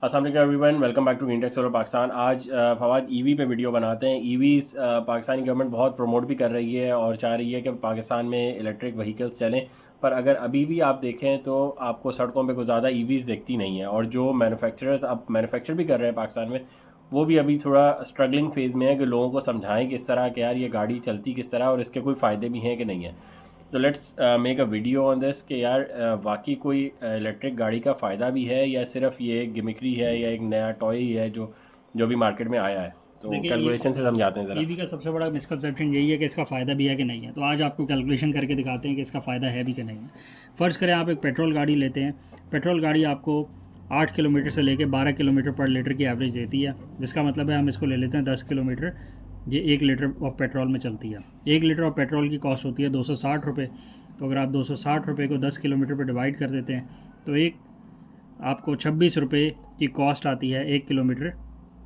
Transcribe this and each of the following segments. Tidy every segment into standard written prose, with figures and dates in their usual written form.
अस्सलाम वालेकुम everyone, welcome back to green tech solar Pakistan. आज फवाद ईवी पे वीडियो बनाते हैं। ईवीज़ पाकिस्तानी गवर्नमेंट बहुत प्रमोट भी कर रही है और चाह रही है कि पाकिस्तान में इलेक्ट्रिक व्हीकल्स चलें, पर अगर अभी भी आप देखें तो आपको सड़कों पे कुछ ज़्यादा ईवीज़ दिखती नहीं है। और जो मैन्युफैक्चरर्स अब मैन्युफैक्चर भी कर रहे हैं पाकिस्तान में, वो भी अभी थोड़ा स्ट्रगलिंग फेज़ में है कि लोगों को समझाएं किस तरह कि यार ये गाड़ी चलती किस तरह और इसके कोई फ़ायदे भी हैं कि नहीं है। तो let's make a video on this कि यार वाकई कोई इलेक्ट्रिक गाड़ी का फ़ायदा भी है या सिर्फ ये एक गिमिक्री है या एक नया टॉय ही है जो जो भी मार्केट में आया है। तो देखिए कैलकुलेशन से समझाते हैं ज़रा। ईवी का सबसे बड़ा मिसकंसेप्शन यही है कि इसका फ़ायदा भी है कि नहीं है। तो आज आपको कैलकुलेशन करके दिखाते हैं कि इसका फ़ायदा है भी कि नहीं है। फ़र्ज़ करें आप एक पेट्रोल गाड़ी लेते हैं। पेट्रोल गाड़ी आपको 8 किलोमीटर से लेकर 12 किलोमीटर पर लीटर की एवरेज देती है, जिसका मतलब है हम इसको ले लेते हैं 10 किलोमीटर। ये 1 लीटर ऑफ पेट्रोल में चलती है। 1 लीटर ऑफ पेट्रोल की कॉस्ट होती है 260 रुपये। तो अगर आप 260 रुपये को 10 किलोमीटर पर डिवाइड कर देते हैं तो एक आपको 26 रुपये की कॉस्ट आती है 1 किलोमीटर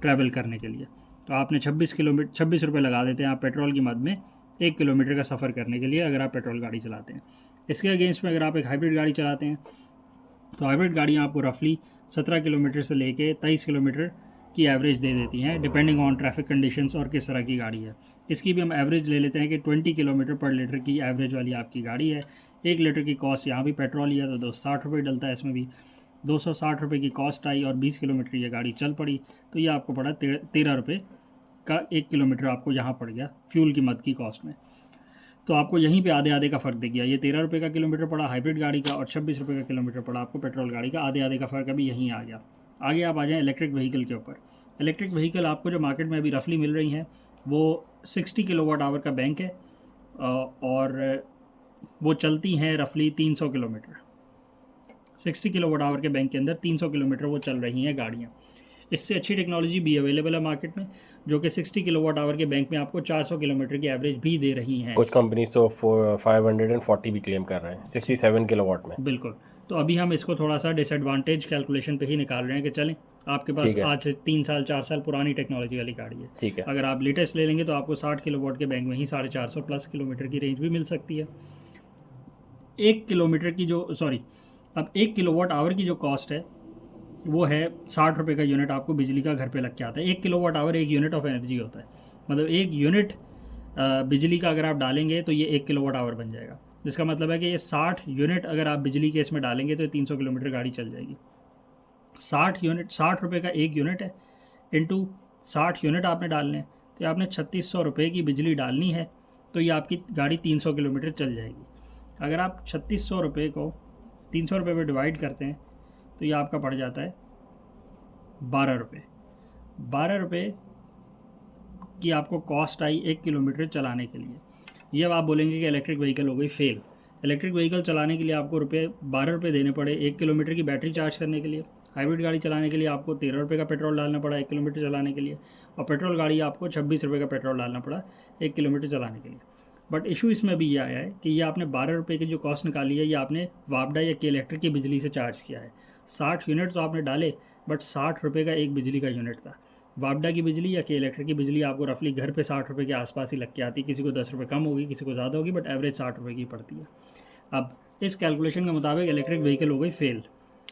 ट्रैवल करने के लिए। तो आपने 26 रुपये लगा देते हैं आप पेट्रोल की मद में 1 किलोमीटर का सफ़र करने के लिए, अगर आप पेट्रोल गाड़ी चलाते हैं। इसके अगेंस्ट में अगर आप एक हाइब्रिड गाड़ी चलाते हैं तो हाइब्रिड गाड़ियाँ आपको रफली 17 किलोमीटर से लेके 23 किलोमीटर की एवरेज दे देती हैं, डिपेंडिंग ऑन ट्रैफिक कंडीशंस और किस तरह की गाड़ी है। इसकी भी हम एवरेज ले लेते हैं कि 20 किलोमीटर पर लीटर की एवरेज वाली आपकी गाड़ी है। 1 लीटर की कॉस्ट यहाँ भी पेट्रोल ही है तो 260 रुपये डलता है, इसमें भी 260 रुपये की कॉस्ट आई और 20 किलोमीटर ये गाड़ी चल पड़ी तो ये आपको पड़ा 13 रुपये का 1 किलोमीटर आपको यहाँ पड़ गया फ्यूल की मद की कॉस्ट में। तो आपको यहीं पे आधे आधे का फ़र्क दिख गया। ये 13 रुपये का किलोमीटर पड़ा हाइब्रिड गाड़ी का और 26 रुपये का किलोमीटर पड़ा आपको पेट्रोल गाड़ी का। आधे आधे का फ़र्क अभी यहीं आ गया। आगे आप आ जाएँ इलेक्ट्रिक व्हीकल के ऊपर। इलेक्ट्रिक व्हीकल आपको जो मार्केट में अभी रफली मिल रही हैं वो 60 किलोवाट आवर का बैंक है और वो चलती हैं रफली 300 किलोमीटर। 60 किलोवाट आवर के बैंक के अंदर 300 किलोमीटर वो चल रही हैं गाड़ियाँ। इससे अच्छी टेक्नोलॉजी भी अवेलेबल है मार्केट में, जो कि 60 किलोवाट आवर के बैंक में आपको 400 किलोमीटर की एवरेज भी दे रही हैं। कुछ कंपनी तो 540 भी क्लेम कर रहे हैं 67 किलोवाट में। बिल्कुल। तो अभी हम इसको थोड़ा सा डिसएडवांटेज कैलकुलेशन पे ही निकाल रहे हैं कि चलें आपके पास आज से 3 साल 4 साल पुरानी टेक्नोलॉजी वाली गाड़ी है। ठीक है। अगर आप लेटेस्ट ले लेंगे तो आपको 60 किलोवाट के बैंक में ही 450 प्लस किलोमीटर की रेंज भी मिल सकती है। 1 किलोमीटर की जो अब 1 किलोवाट आवर की जो कॉस्ट है वो है 60 रुपये का यूनिट आपको बिजली का घर पे लग के आता है। 1 kilowatt hour 1 unit of energy होता है, मतलब 1 यूनिट बिजली का अगर आप डालेंगे तो ये 1 किलोवाट आवर बन जाएगा, जिसका मतलब है कि ये 60 यूनिट अगर आप बिजली के इसमें डालेंगे तो 300 किलोमीटर गाड़ी चल जाएगी। 60 रुपये का 1 यूनिट है, इंटू 60 यूनिट आपने डालने हैं तो आपने 3600 रुपये की बिजली डालनी है तो ये आपकी गाड़ी 300 किलोमीटर चल जाएगी। अगर आप 3600 रुपये को 300 रुपये पर डिवाइड करते हैं तो ये आपका पड़ जाता है 12 रुपये। 12 रुपये की आपको कॉस्ट आई 1 किलोमीटर चलाने के लिए। ये अब आप बोलेंगे कि इलेक्ट्रिक व्हीकल हो गई फेल। इलेक्ट्रिक व्हीकल चलाने के लिए आपको 12 रुपये देने पड़े 1 किलोमीटर की बैटरी चार्ज करने के लिए। हाइब्रिड गाड़ी चलाने के लिए आपको 13 रुपये का पेट्रोल डालना पड़ा 1 किलोमीटर चलाने के लिए, और पेट्रोल गाड़ी आपको 26 रुपये का पेट्रोल डालना पड़ा 1 किलोमीटर चलाने के लिए। बट इशू इसमें भी ये आया है कि ये आपने 12 रुपये की जो कॉस्ट निकाली है ये आपने वापडा या के इलेक्ट्रिक की बिजली से चार्ज किया है। 60 यूनिट तो आपने डाले बट 60 रुपये का एक बिजली का यूनिट था। वापडा की बिजली या के इलेक्ट्रिक की बिजली आपको रफली घर पे 60 रुपये के आसपास ही लग के आती है। किसी को 10 रुपये कम होगी, किसी को ज़्यादा होगी, बट एवरेज 60 रुपये की पड़ती है। अब इस कैलकुलेशन के मुताबिक इलेक्ट्रिक व्हीकल हो गई फेल।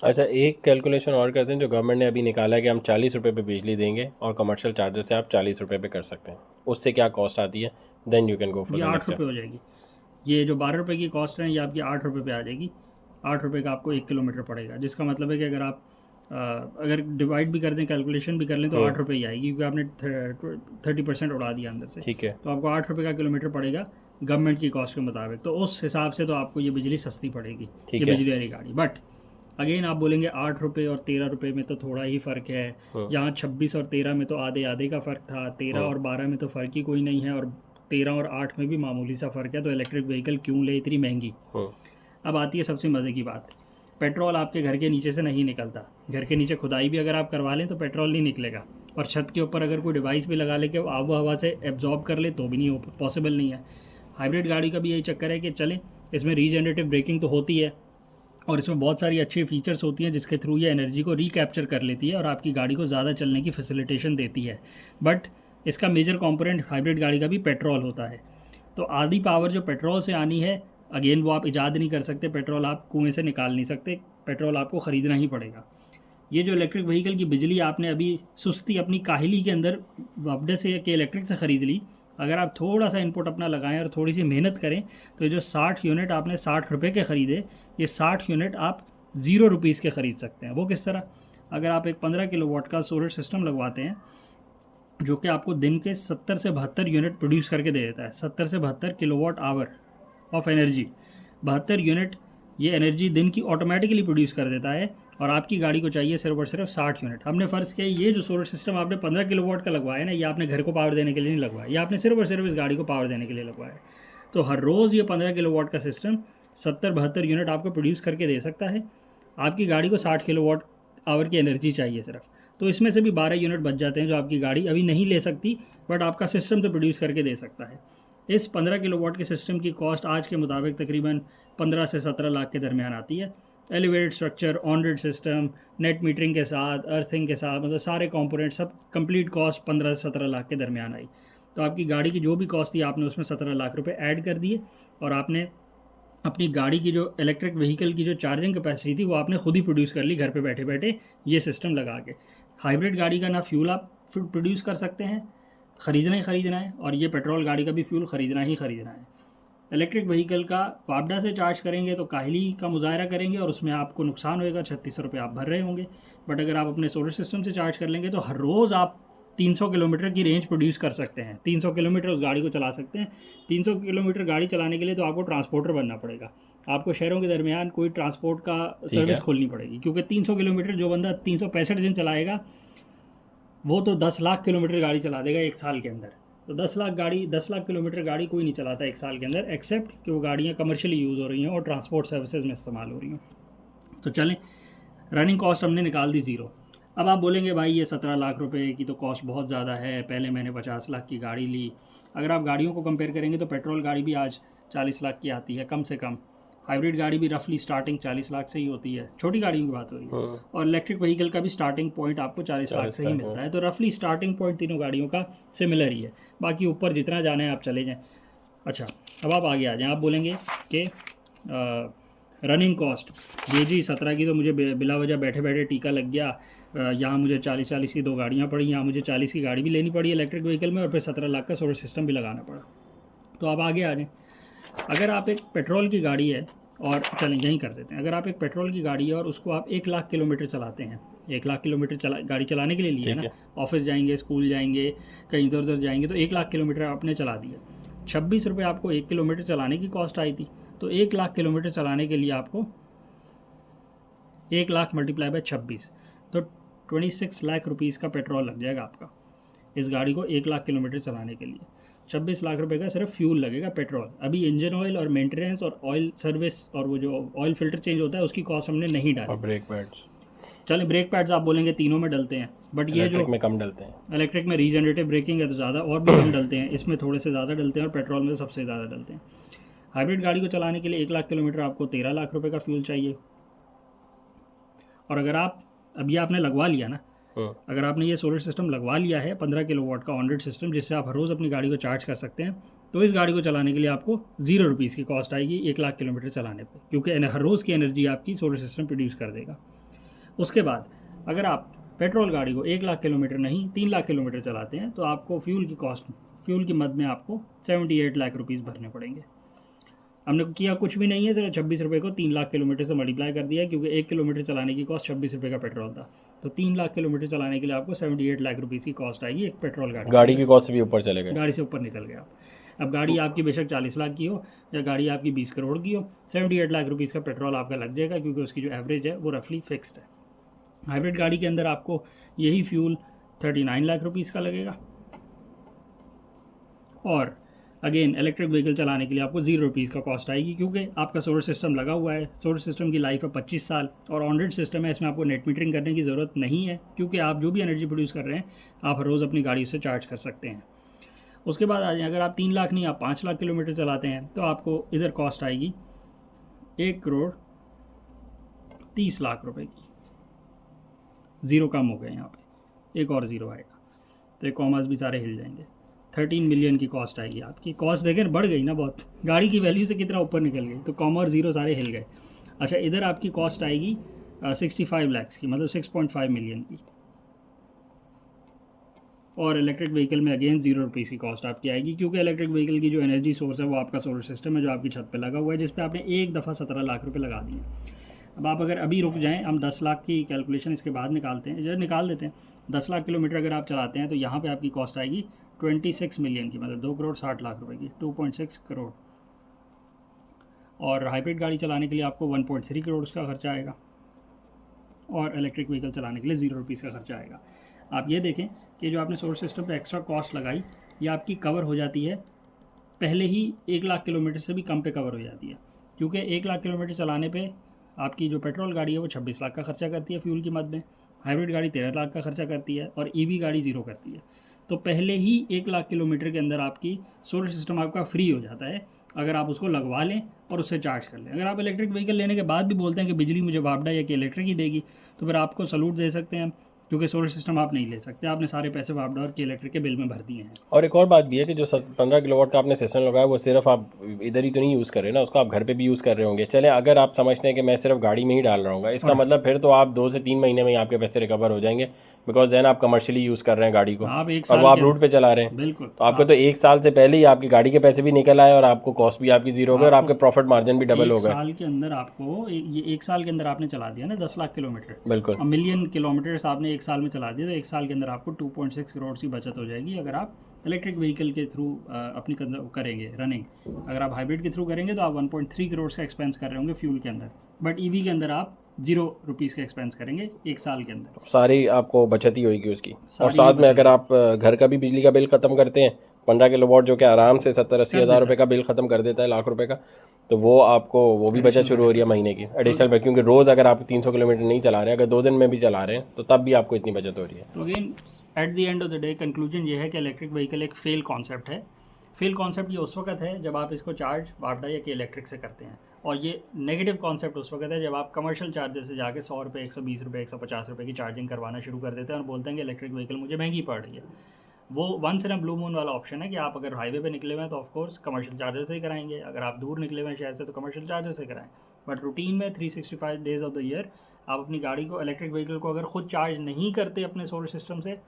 अच्छा, एक कैलकुलेशन और करते हैं जो गवर्नमेंट ने अभी निकाला है कि हम 40 रुपये पे बिजली देंगे और कमर्शियल चार्जर से आप 40 रुपये पे कर सकते हैं। उससे क्या कॉस्ट आती है? Then you can go for ये 8 रुपये हो जाएगी। ये जो 12 रुपये की कॉस्ट है ये आपकी 8 रुपये पे आ जाएगी। 8 रुपये का आपको 1 किलोमीटर पड़ेगा, जिसका मतलब है कि अगर आप अगर डिवाइड भी कर दें कैलकुलेशन भी कर लें तो 8 रुपये ही आएगी, क्योंकि आपने 30% उड़ा दिया अंदर से। ठीक है। तो आपको 8 रुपये का किलोमीटर पड़ेगा गवर्नमेंट की कॉस्ट के मुताबिक। तो उस हिसाब से तो आपको ये बिजली सस्ती पड़ेगी, ये बिजली वाली गाड़ी। बट अगेन आप बोलेंगे 8 रुपये और 13 रुपये में तो थोड़ा ही फ़र्क है। यहाँ 26 और 13 में तो आधे आधे का फ़र्क था, 13 और 12 में तो फ़र्क ही कोई नहीं है, और 13 और 8 में भी मामूली सा फ़र्क है, तो इलेक्ट्रिक व्हीकल क्यों ले इतनी महंगी। अब आती है सबसे मज़े की बात। पेट्रोल आपके घर के नीचे से नहीं निकलता। घर के नीचे खुदाई भी अगर आप करवा लें तो पेट्रोल नहीं निकलेगा, और छत के ऊपर अगर कोई डिवाइस भी लगा ले कि आबो हवा से एब्जॉर्ब कर ले तो भी नहीं पॉसिबल नहीं है। हाइब्रिड गाड़ी का भी यही चक्कर है कि चलें इसमें रीजनरेटिव ब्रेकिंग तो होती है और इसमें बहुत सारी अच्छी फीचर्स होती हैं जिसके थ्रू ये एनर्जी को रिकैप्चर कर लेती है और आपकी गाड़ी को ज़्यादा चलने की फैसिलिटेशन देती है। बट इसका मेजर कंपोनेंट हाइब्रिड गाड़ी का भी पेट्रोल होता है। तो आधी पावर जो पेट्रोल से आनी है, अगेन वो आप ईजाद नहीं कर सकते। पेट्रोल आप कुएं से निकाल नहीं सकते, पेट्रोल आपको ख़रीदना ही पड़ेगा। ये जो इलेक्ट्रिक व्हीकल की बिजली आपने अभी सुस्ती अपनी काहिली के अंदर वापडे से के इलेक्ट्रिक से ख़रीद ली, अगर आप थोड़ा सा इनपुट अपना लगाएं और थोड़ी सी मेहनत करें तो ये जो 60 यूनिट आपने 60 रुपये के ख़रीदे, ये 60 यूनिट आप 0 रुपीज़ के ख़रीद सकते हैं। वो किस तरह? अगर आप एक 15 किलोवाट का सोलर सिस्टम लगवाते हैं जो कि आपको दिन के 70 से 72 यूनिट प्रोड्यूस करके दे देता है, 70 से 72 kilowatt hour of energy, 72 unit ये एनर्जी दिन की ऑटोमेटिकली प्रोड्यूस कर देता है, और आपकी गाड़ी को चाहिए सिर्फ और सिर्फ 60 यूनिट। हमने फ़र्ज़ किया ये जो सोलर सिस्टम आपने 15 किलोवाट का लगवाया ना, ये आपने घर को पावर देने के लिए नहीं लगवाया, ये आपने सिर्फ और सिर्फ इस गाड़ी को पावर देने के लिए लगवाया। तो हर रोज़ ये 15 किलोवाट का सिस्टम 70-72 यूनिट आपको प्रोड्यूस करके दे सकता है। आपकी गाड़ी को 60 किलोवाट आवर की एनर्जी चाहिए सिर्फ, तो इसमें से भी 12 यूनिट बच जाते हैं जो आपकी गाड़ी अभी नहीं ले सकती, बट आपका सिस्टम तो प्रोड्यूस करके दे सकता है। इस 15 किलोवाट के सिस्टम की कॉस्ट आज के मुताबिक तकरीबन 15 से 17 लाख के दरमियान आती है। Elevated structure, on grid system, net metering के साथ, अर्थिंग के साथ, मतलब सारे कंपोनेंट सब कंप्लीट कॉस्ट 15 से 17 लाख के दरमियान आई। तो आपकी गाड़ी की जो भी कॉस्ट थी आपने उसमें 17 लाख रुपए ऐड कर दिए, और आपने अपनी गाड़ी की जो इलेक्ट्रिक व्हीकल की जो चार्जिंग कैपेसिटी थी वो आपने खुद ही प्रोड्यूस कर ली घर पे बैठे बैठे ये सिस्टम लगा के। हाइब्रिड गाड़ी का ना फ्यूल आप प्रोड्यूस कर सकते हैं, ख़रीदना ही ख़रीदना है, और ये पेट्रोल गाड़ी का भी फ्यूल ख़रीदना ही ख़रीदना है। इलेक्ट्रिक व्हीकल का वापडा से चार्ज करेंगे तो काहिली का मुजाहरा करेंगे और उसमें आपको नुकसान होएगा, 3600 रुपये आप भर रहे होंगे। बट अगर आप अपने सोलर सिस्टम से चार्ज कर लेंगे तो हर रोज़ आप 300 किलोमीटर की रेंज प्रोड्यूस कर सकते हैं, 300 किलोमीटर उस गाड़ी को चला सकते हैं। 300 किलोमीटर गाड़ी चलाने के लिए तो आपको ट्रांसपोर्टर बनना पड़ेगा, आपको शहरों के दरमियान कोई ट्रांसपोर्ट का सर्विस खोलनी पड़ेगी, क्योंकि 300 किलोमीटर जो बंदा 365 दिन चलाएगा वो तो 10 लाख किलोमीटर गाड़ी चला देगा एक साल के अंदर। तो 10 लाख किलोमीटर गाड़ी कोई नहीं चलाता एक साल के अंदर, एक्सेप्ट कि वो गाड़ियाँ कमर्शियली यूज़ हो रही हैं और ट्रांसपोर्ट सर्विसेज में इस्तेमाल हो रही हैं। तो चलें, रनिंग कॉस्ट हमने निकाल दी 0। अब आप बोलेंगे भाई ये 17 लाख रुपए की तो कॉस्ट बहुत ज़्यादा है, पहले मैंने 50 लाख की गाड़ी ली। अगर आप गाड़ियों को कंपेयर करेंगे तो पेट्रोल गाड़ी भी आज 40 लाख की आती है कम से कम, हाइब्रिड गाड़ी भी रफली स्टार्टिंग 40 लाख से ही होती है, छोटी गाड़ियों की बात हो रही है, और इलेक्ट्रिक व्हीकल का भी स्टार्टिंग पॉइंट आपको 40 लाख से ही मिलता है। तो रफली स्टार्टिंग पॉइंट तीनों गाड़ियों का सिमिलर ही है, बाकी ऊपर जितना जाना है आप चले जाएँ। अच्छा, अब आप आगे आ जाएँ, आप बोलेंगे कि रनिंग कॉस्ट ये जी 17 की तो मुझे बिला वजह बैठे बैठे टीका लग गया, यहाँ मुझे 40 की 2 गाड़ियाँ पड़ी, यहाँ मुझे 40 की गाड़ी भी लेनी पड़ी इलेक्ट्रिक व्हीकल में, और फिर 17 लाख का सोलर सिस्टम भी लगाना पड़ा। तो आप आगे आ जाएँ, अगर आप एक पेट्रोल की गाड़ी है, और चलें यहीं कर देते हैं, अगर आप एक पेट्रोल की गाड़ी है और उसको आप 1 लाख किलोमीटर चलाते हैं, 1 लाख किलोमीटर गाड़ी चलाने के लिए लिए ना, ऑफिस जाएंगे, स्कूल जाएंगे, कहीं इधर उधर जाएंगे, तो 1 लाख किलोमीटर आपने चला दिया, 26 रुपये आपको 1 किलोमीटर चलाने की कॉस्ट आई थी। तो 1 लाख किलोमीटर चलाने के लिए आपको 1 लाख मल्टीप्लाई बाय 26, तो 26 लाख रुपीज़ का पेट्रोल लग जाएगा आपका इस गाड़ी को 1 लाख किलोमीटर चलाने के लिए। 26 लाख रुपए का सिर्फ फ्यूल लगेगा पेट्रोल। अभी इंजन ऑयल और मेंटेनेंस और ऑयल सर्विस और वो जो ऑयल फिल्टर चेंज होता है उसकी कॉस्ट हमने नहीं डाली। और ब्रेक पैड्स, चले ब्रेक पैड्स आप बोलेंगे तीनों में डलते हैं, बट ये जो में कम डलते हैं, इलेक्ट्रिक में रीजनरेटिव ब्रेकिंग है तो ज़्यादा और भी कम डलते हैं, इसमें थोड़े से ज़्यादा डलते हैं, और पेट्रोल में सबसे ज़्यादा डलते हैं। हाइब्रिड गाड़ी को चलाने के लिए 1 लाख किलोमीटर आपको 13 लाख रुपये का फ्यूल चाहिए। और अगर आप अभी आपने लगवा लिया ना, अगर आपने ये सोलर सिस्टम लगवा लिया है 15 किलोवाट का ऑन ग्रिड सिस्टम, जिससे आप हर रोज़ अपनी गाड़ी को चार्ज कर सकते हैं, तो इस गाड़ी को चलाने के लिए आपको 0 रुपीज़ की कॉस्ट आएगी 1 लाख किलोमीटर चलाने पे, क्योंकि हर रोज़ की एनर्जी आपकी सोलर सिस्टम प्रोड्यूस कर देगा। उसके बाद अगर आप पेट्रोल गाड़ी को 1 लाख किलोमीटर नहीं 3 लाख किलोमीटर चलाते हैं तो आपको फ्यूल की मद में आपको 78 लाख रुपीज़ भरने पड़ेंगे। हमने किया कुछ भी नहीं है, सिर्फ 26 रुपये को 3 लाख किलोमीटर से मल्टीप्लाई कर दिया, क्योंकि 1 किलोमीटर चलाने की कॉस्ट 26 रुपये का पेट्रोल था। तो 3 लाख किलोमीटर चलाने के लिए आपको 78 लाख रुपीज़ की कॉस्ट आएगी एक पेट्रोल गाड़ी की कॉस्ट से भी ऊपर चले गए, गाड़ी से ऊपर निकल गया। अब गाड़ी आपकी बेशक 40 लाख की हो या गाड़ी आपकी 20 करोड़ की हो, 78 लाख रुपीज़ का पेट्रोल आपका लग जाएगा, क्योंकि उसकी जो एवरेज है वो रफली फिक्स्ड है। हाइब्रिड गाड़ी के अंदर आपको यही फ्यूल 39 लाख रुपीज़ का लगेगा, और अगेन इलेक्ट्रिक व्हीकल चलाने के लिए आपको 0 रुपीज़ का कॉस्ट आएगी, क्योंकि आपका सोलर सिस्टम लगा हुआ है। सोलर सिस्टम की लाइफ है 25 साल, और ऑन ग्रिड सिस्टम है, इसमें आपको नेट मीटरिंग करने की ज़रूरत नहीं है, क्योंकि आप जो भी एनर्जी प्रोड्यूस कर रहे हैं आप हर रोज़ अपनी गाड़ी से चार्ज कर सकते हैं। उसके बाद आ जाए, अगर आप 3 लाख नहीं आप 5 लाख किलोमीटर चलाते हैं तो आपको इधर कॉस्ट आएगी 1 करोड़ 30 लाख रुपए की। 0 कम हो गए यहाँ पे, एक और 0 आएगा, तो ये कॉमर्स भी सारे हिल जाएंगे। 13 मिलियन की कॉस्ट आएगी आपकी। कॉस्ट देखें बढ़ गई ना बहुत, गाड़ी की वैल्यू से कितना ऊपर निकल गई, तो कॉम और 0 सारे हिल गए। अच्छा, इधर आपकी कॉस्ट आएगी 65 लाख की, मतलब 6.5 मिलियन की। और इलेक्ट्रिक व्हीकल में अगेन 0 रुपीज़ की कॉस्ट आपकी आएगी, क्योंकि इलेक्ट्रिक व्हीकल की जो एनर्जी सोर्स है वो आपका सोलर सिस्टम है जो आपकी छत पे लगा हुआ है, जिस पे आपने एक दफ़ा 17 लाख रुपए लगा दिए। अब आप अगर अभी रुक जाएं, हम 10 लाख की कैलकुलेशन इसके बाद निकालते हैं, जो निकाल देते हैं। 10 लाख किलोमीटर अगर आप चलाते हैं तो यहाँ पे आपकी कॉस्ट आएगी 26 मिलियन की, मतलब 2 करोड़ 60 लाख रुपए की, 2.6 करोड़। और हाइब्रिड गाड़ी चलाने के लिए आपको 1.3 करोड़ का खर्चा आएगा, और इलेक्ट्रिक व्हीकल चलाने के लिए 0 रुपीज़ का खर्चा आएगा। आप ये देखें कि जो आपने सोलर सिस्टम पे एक्स्ट्रा कॉस्ट लगाई, ये आपकी कवर हो जाती है पहले ही 1 लाख किलोमीटर से भी कम पे कवर हो जाती है, क्योंकि 1 लाख किलोमीटर चलाने पे आपकी जो पेट्रोल गाड़ी है वो 26 लाख का खर्चा करती है फ्यूल की मद में, हाइब्रिड गाड़ी 13 लाख का खर्चा करती है, और ईवी गाड़ी 0 करती है। तो पहले ही 1 लाख किलोमीटर के अंदर आपकी सोलर सिस्टम आपका फ्री हो जाता है, अगर आप उसको लगवा लें और उससे चार्ज कर लें। अगर आप इलेक्ट्रिक व्हीकल लेने के बाद भी बोलते हैं कि बिजली मुझे वापडा या कि इलेक्ट्रिक ही देगी, तो फिर आपको सलूट दे सकते हैं, क्योंकि सोलर सिस्टम आप नहीं ले सकते, आपने सारे पैसे वापडा और के इलेक्ट्रिक के बिल में भर दिए हैं। और एक और बात भी है कि जो 15 किलोवाट का आपने सिस्टम लगाया वो सिर्फ आप इधर ही तो नहीं यूज़ कर रहे ना, उसको आप घर पे भी यूज़ कर रहे होंगे। चले अगर आप समझते हैं कि मैं सिर्फ गाड़ी में ही डाल रहा हूँ, इसका मतलब फिर तो आप 2 से 3 महीने में ही आपके पैसे रिकवर हो जाएंगे, बिकॉज देन आप कमर्शियली यूज़ कर रहे हैं गाड़ी को, आप एक और वो आप रूट पे चला रहे हैं। बिल्कुल, तो आपको तो 1 साल से पहले ही आपकी गाड़ी के पैसे भी निकल आए और आपको कॉस्ट भी आपकी 0 हो गई और आपके प्रॉफिट मार्जिन भी डबल हो गए। 1 साल के अंदर आपको ये 1 साल के अंदर आपने चला दिया ना 10 लाख किलोमीटर, बिल्कुल मिलियन किलोमीटर्स आपने 1 साल में चला दिया, तो 1 साल के अंदर आपको 2.6 करोड़ की बचत हो जाएगी अगर आप इलेक्ट्रिक व्हीकल के थ्रू अपनी करेंगे रनिंग। अगर आप हाइब्रिड के थ्रू करेंगे तो आप 1.3 करोड़ का एक्सपेंस कर रहे होंगे फ्यूल के अंदर, बट ईवी के अंदर आप 0 रुपीज़ का एक्सपेंस करेंगे 1 साल के अंदर, सारी आपको बचत ही होगी उसकी। और साथ में अगर आप घर का भी बिजली का बिल ख़त्म करते हैं, 15 किलोवाट जो कि आराम से 70-80 हज़ार रुपये का बिल ख़त्म कर देता है, लाख रुपए का, तो वो आपको वो भी बचत शुरू हो रही है महीने की एडिशनल, क्योंकि रोज़ अगर आप 300 किलोमीटर नहीं चला रहे, अगर 2 दिन में भी चला रहे हैं तो तब भी आपको इतनी बचत हो रही है। तो again at the end of the day conclusion ये है कि इलेक्ट्रिक व्हीकल एक फेल कॉन्सेप्ट है। फेल कॉन्सेप्ट ये उस वक्त है जब आप इसको चार्ज वापडा या कि इलेक्ट्रिक से करते हैं, और ये नेगेटिव कॉन्सेप्ट उस वक्त है जब आप कमर्शियल चार्जर से जाके 100 रुपये, 120 रुपये, 150 रुपये की चार्जिंग करवाना शुरू कर देते हैं और बोलते हैं कि इलेक्ट्रिक व्हीकल मुझे महंगी पड़ रही है। वो once in a blue moon वाला ऑप्शन है कि आप अगर हाईवे पे निकले हुए हैं तो ऑफकोर्स कमर्शियल चार्जर से ही कराएंगे, अगर आप दूर निकले हुए हैं शहर से तो कमर्शियल चार्जर से कराएं, बट रूटीन में 365 डेज ऑफ द ईयर आप अपनी गाड़ी को, इलेक्ट्रिक व्हीकल को अगर खुद चार्ज नहीं करते अपने सोलर सिस्टम से,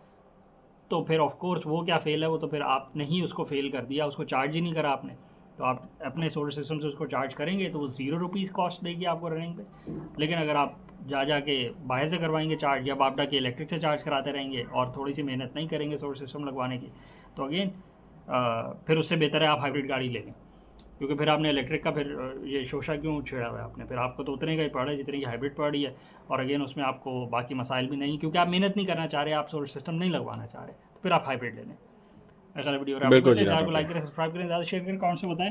तो फिर ऑफ कोर्स वो क्या फेल है, वो तो फिर आपने ही उसको फेल कर दिया, उसको चार्ज ही नहीं करा आपने। तो आप अपने सोलर सिस्टम से उसको चार्ज करेंगे तो वो 0 रुपीज़ कॉस्ट देगी आपको रनिंग पे। लेकिन अगर आप जा के बाहर से करवाएंगे चार्ज, या वापडा के इलेक्ट्रिक से चार्ज कराते रहेंगे और थोड़ी सी मेहनत नहीं करेंगे सोलर सिस्टम लगवाने की, तो अगेन फिर उससे बेहतर है आप हाइब्रिड गाड़ी ले लें, क्योंकि फिर आपने इलेक्ट्रिक का फिर ये शोशा क्यों छेड़ा हुआ है आपने, फिर आपको तो उतने का ही पड़ रहा है जितनी की हाइब्रिड पड़ रही है, और अगेन उसमें आपको बाकी मसाइल भी नहीं, क्योंकि आप मेहनत नहीं करना चाह रहे, आप सोलर सिस्टम नहीं लगवाना चाह रहे, तो फिर आप हाइब्रिड ले लें। अगला वीडियो आपको लाइक करें, सब्सक्राइब करें, ज़्यादा शेयर करें, कमेंट से बताएं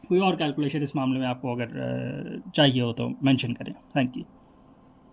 कोई और कैलकुलेशन इस मामले में आपको अगर चाहिए हो तो मेंशन करें। Thank you.